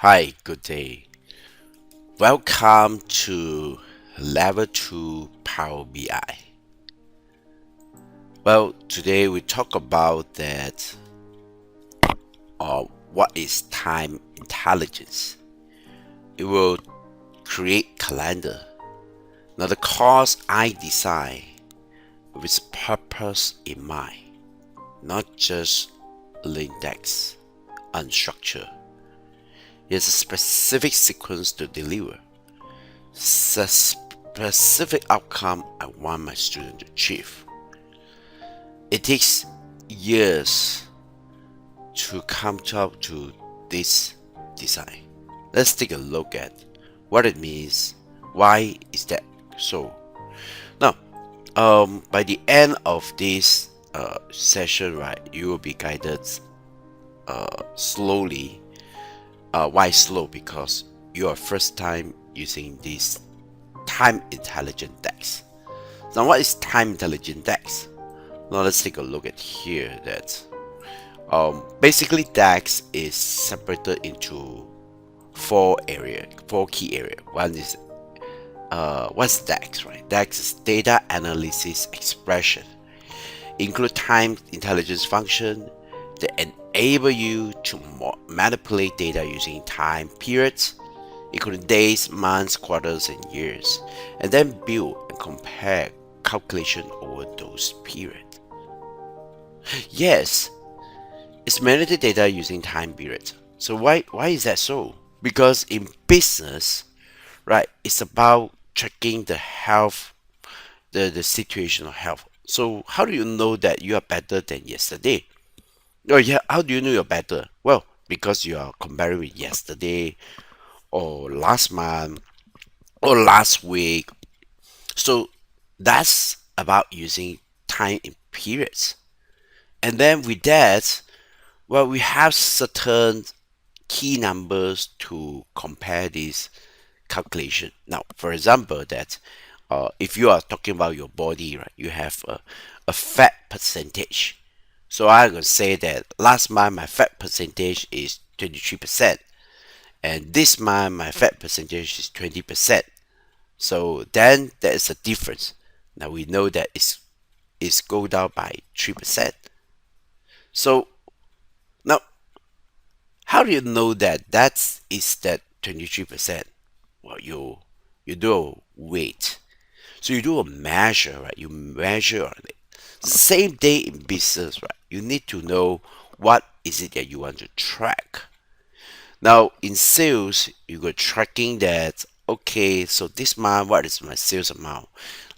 Hi, good day. Welcome to Level 2 Power BI. Well, today we talk about that what is time intelligence. It will create calendar. Now the course I design with purpose in mind, not just index, unstructured. There's a specific sequence to deliver. Specific outcome I want my student to achieve. It takes years to come up to this design. Let's take a look at what it means. Why is that so? Now, by the end of this session, right, you will be guided slowly. Why slow? Because you are first time using this time intelligent DAX. Now, what is time intelligent DAX? Now, let's take a look at here that basically DAX is separated into four key area. One is what's DAX, right? DAX is data analysis expression, include time intelligence function that enable you to manipulate data using time periods, including days, months, quarters, and years, and then build and compare calculation over those periods. Yes, it's managed data using time periods. So why is that so? Because in business, right, it's about checking the health, the situation of health. So how do you know that you are better than yesterday? Oh yeah, how do you know you're better? Well, because you are comparing with yesterday or last month or last week. So that's about using time in periods. And then with that, well, we have certain key numbers to compare this calculation. Now, for example, that if you are talking about your body, right, you have a fat percentage. So I'm going to say that last month my fat percentage is 23%, and this month my fat percentage is 20%. So then there is a difference. Now we know that it's go down by 3%. So now, how do you know that that is that 23%? Well, you do a weight. So you do a measure, right? You measure on it. Same day in business, right? You need to know what is it that you want to track. Now in sales, you go tracking that. Okay, so this month, what is my sales amount?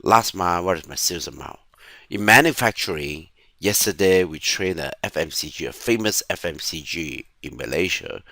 Last month, what is my sales amount? In manufacturing, yesterday we trained a FMCG, a famous FMCG in Malaysia.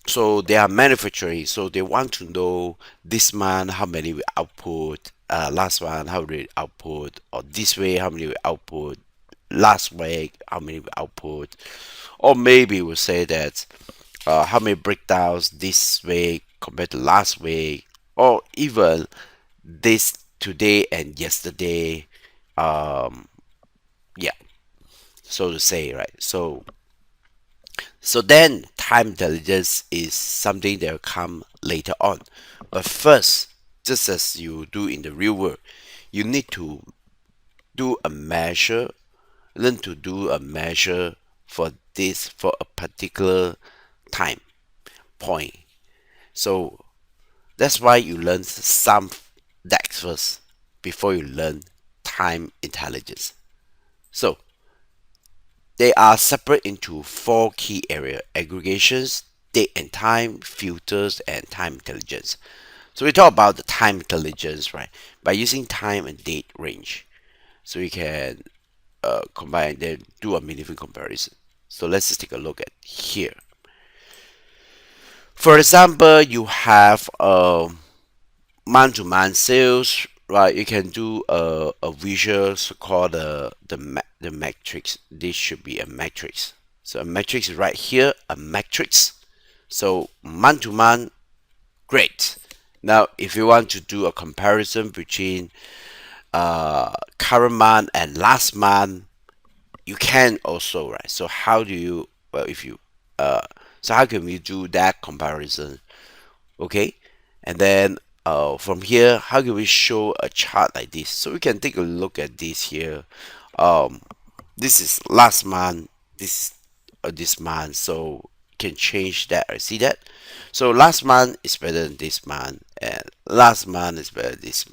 So they are manufacturing, so they want to know this month how many we output, last month how many we output, or this way how many we output, last week how many we output, or maybe we'll say that how many breakdowns this week compared to last week, or even this today and yesterday. Um, yeah, so to say, right? So then time intelligence is something that will come later on. But first, just as you do in the real world, you need to do a measure, learn to do a measure for this for a particular time point. So that's why you learn some DAX first before you learn time intelligence. So they are separate into four key areas: aggregations, date and time, filters, and time intelligence. So we talk about the time intelligence, right? By using time and date range. So we can combine then do a meaningful comparison. So let's just take a look at here. For example, you have month-to-month sales, right? You can do a visual so called the matrix. This should be a matrix. So a matrix is right here, a matrix. So month to month, great. Now, if you want to do a comparison between current month and last month, you can also, right? So how do you, well, if you So how can we do that comparison? Okay, and then from here, how can we show a chart like this? So we can take a look at this here. Um, this is last month. This is this month. So can change that. I see that. So last month is better than this month, and last month is better than this.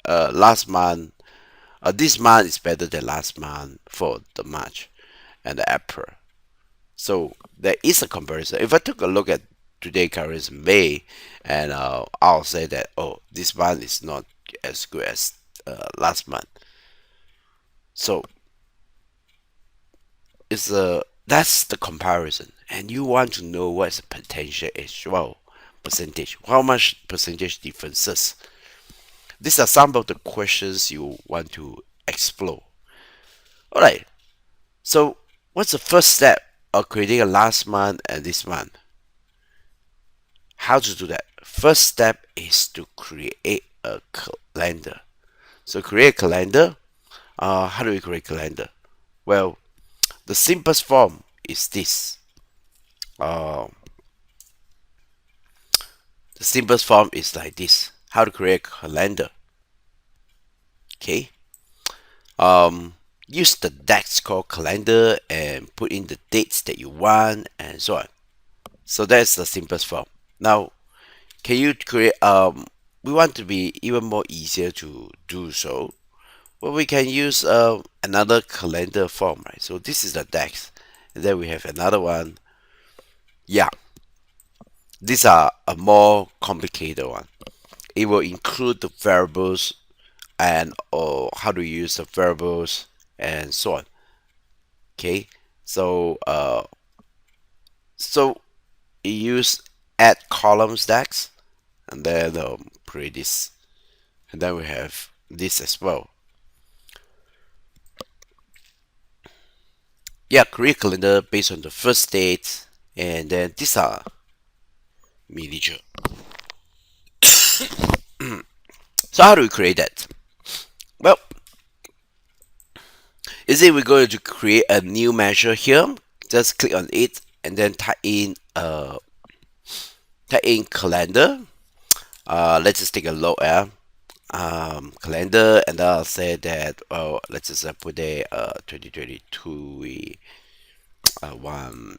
Last month, this month is better than last month for the March and the April. So there is a comparison. If I took a look at today currency May, and I'll say that, oh, this month is not as good as last month. So it's a that's the comparison, and you want to know what's the potential as well, percentage, how much percentage differences. These are some of the questions you want to explore. All right. So what's the first step of creating a last month and this month? How to do that? First step is to create a calendar. So create a calendar. How do we create calendar? Well, the simplest form is this. Uh, the simplest form is like this. How to create a calendar? Okay. Um, Use the DAX called calendar and put in the dates that you want and so on. So that's the simplest form. Now, can you create? We want to be even more easier to do so. Well, we can use another calendar form, right? So this is the DAX, and then we have another one. Yeah, these are a more complicated one. It will include the variables and or how to use the variables and so on. Okay, so so you use add columns DAX, and then create this, and then we have this as well. Yeah, create calendar based on the first date, and then these are miniature. So how do we create that? Well, is it we're going to create a new measure here? Just click on it and then type in calendar. Let's just take a look at calendar, and I'll say that, well, let's just put a 2022 we one,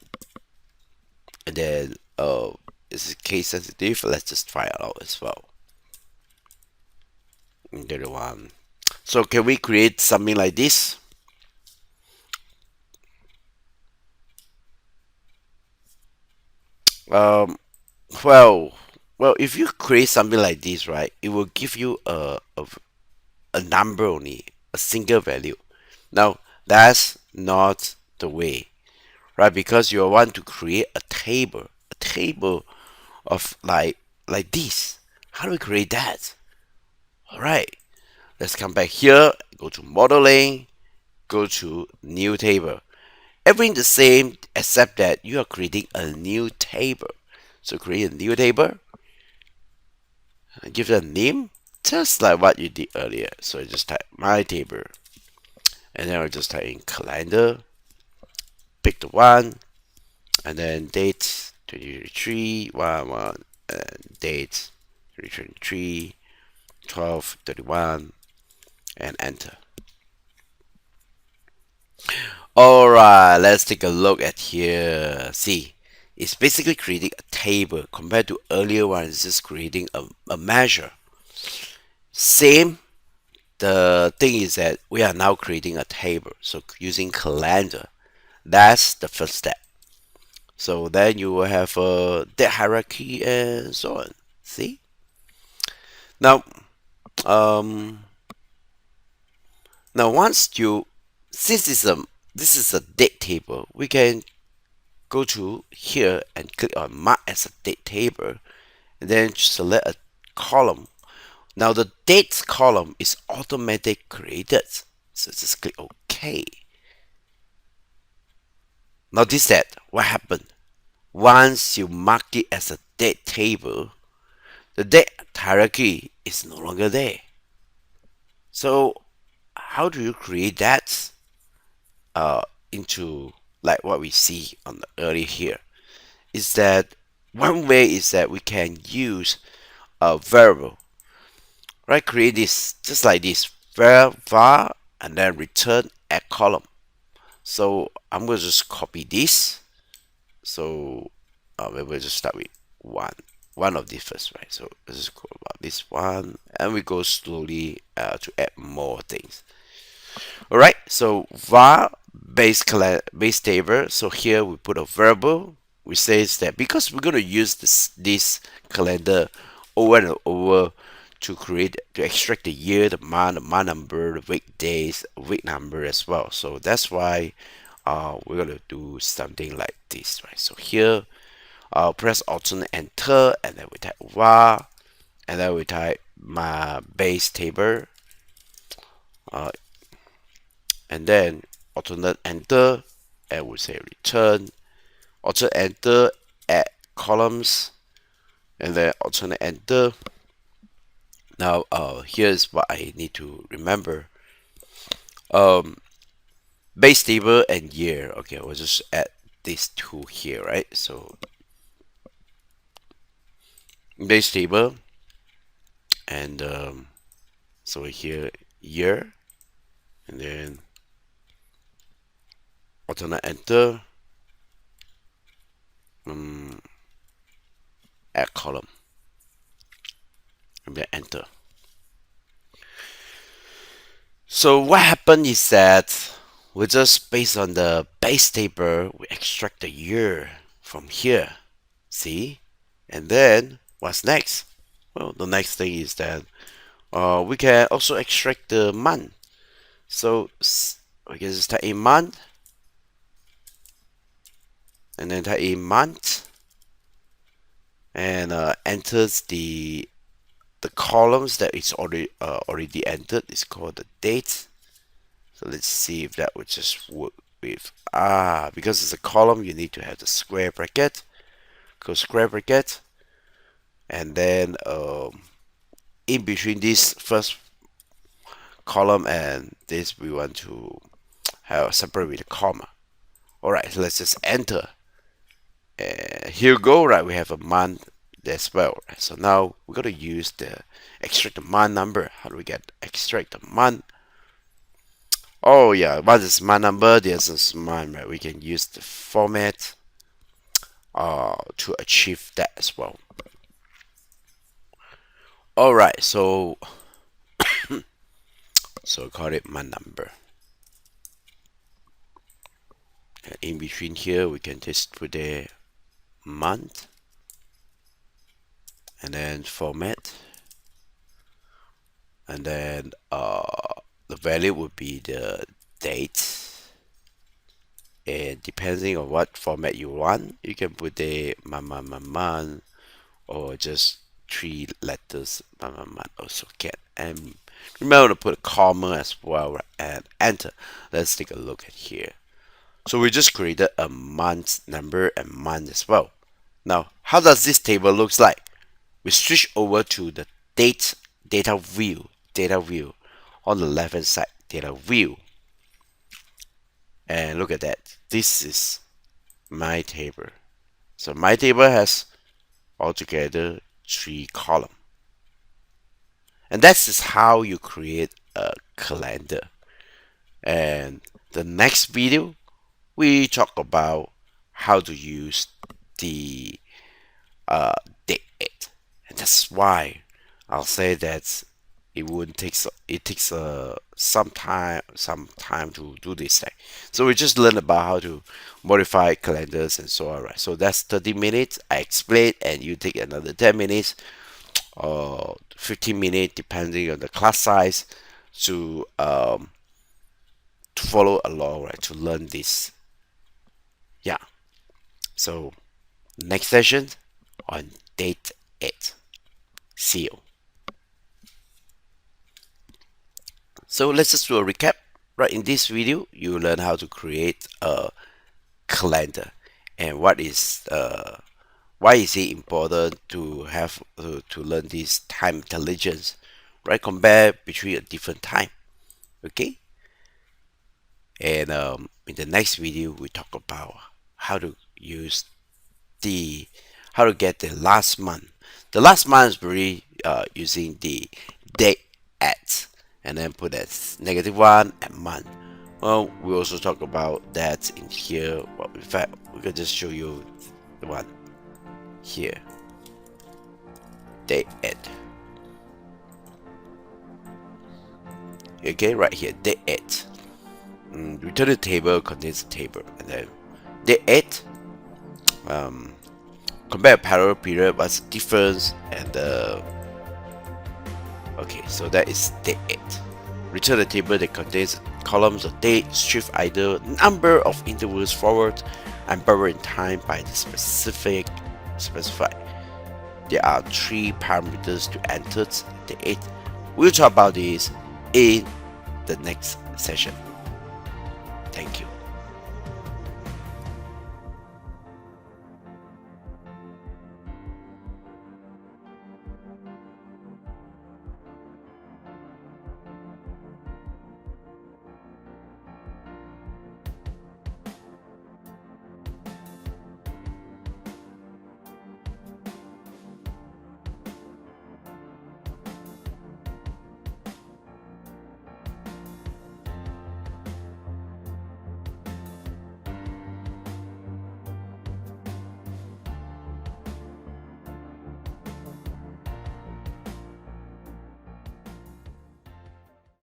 and then is it case sensitive? Let's just try it out as well. The one. So can we create something like this? Um, well, well, if you create something like this, right, it will give you a number only, a single value. Now, that's not the way, right? Because you want to create a table of like this. How do we create that? All right, let's come back here, go to modeling, go to new table. Everything the same except that you are creating a new table. So create a new table and give it a name just like what you did earlier. So I just type my table, and then I'll just type in calendar, pick the one, and then date 2023 1 1, and date 2023 12/31, and enter. Alright, let's take a look at here. See, it's basically creating a table compared to earlier one. It's just creating a measure. Same. The thing is that we are now creating a table. So using calendar, that's the first step. So then you will have a date hierarchy and so on. See? Now, um, now once you, since this is a date table, we can go to here and click on mark as a date table, and then select a column. Now the dates column is automatic created, so just click OK. Notice that what happened once you mark it as a date table, the date hierarchy is no longer there. So how do you create that into like what we see on the early here? is that one way is that we can use a variable, right? Create this just like this var and then return at column. So I'm going to just copy this. So we'll just start with one of these first, right? So let's just go about this one, and we go slowly to add more things. All right. So var base table. So here we put a variable which says that because we're going to use this calendar over and over to create to extract the year, the month number, the week days, week number as well. So that's why we're gonna do something like this, right? So here I'll press Alt Enter, and then we type var, and then we type my base table, uh, and then alternate enter, and we say return, alternate enter, add columns, and then alternate enter. Now here's what I need to remember. Um, Base table and year. Okay, we'll just add these two here, right? So base table, and so here year, and then alternate enter, um, add column, and then enter. So what happened is that we just based on the base table, we extract the year from here. See, and then what's next? Well, the next thing is that we can also extract the month. So we can just type in month, and then type in month, and enters the columns that is already entered. Is called the date. So let's see if that would just work with because it's a column, you need to have the square bracket. Go square bracket, and then in between this first column and this, we want to have separate with a comma. All right, so let's just enter. And here we go. Right, we have a month as well. Right? So now we're gonna use the extract the month number. How do we get extract the month? Oh yeah, what is month number? There's a month, right? We can use the format to achieve that as well. All right, so call it month number. And in between here, we can just put a month, and then format, and then the value would be the date. And depending on what format you want, you can put a month, or just three letters month also can. And remember to put a comma as well, right? And enter. Let's take a look at here. So we just created a month number and month as well. Now, how does this table looks like? We switch over to the data view on the left hand side, data view, and look at that. This is my table. So my table has altogether 3 columns, and that's just how you create a calendar. And the next video we talk about how to use the date, and that's why I'll say that it takes some time to do this thing. So we just learned about how to modify calendars and so on, right? So that's 30 minutes. I explain, and you take another 10 minutes or 15 minutes depending on the class size to follow along, right? To learn this. Yeah. So next session on date 8. See you. So let's just do a recap. Right, in this video, you learn how to create a calendar and why is it important to have to learn this time intelligence, right? Compare between a different time, okay? And in the next video, we talk about how to use the how to get the last month. The last month is really using the date at, and then put as -1 and month. Well, we also talk about that in here. Well, in fact, we can just show you the one here. Date at. Okay, right here, date at. Return the table contains the table, and then date at. Compare a parallel period, what's the difference, and okay, so that is date at. Return the table that contains columns of date, shift either number of intervals forward and backward in time by the specified. There are 3 parameters to enter the 8. We'll talk about this in the next session. Thank you.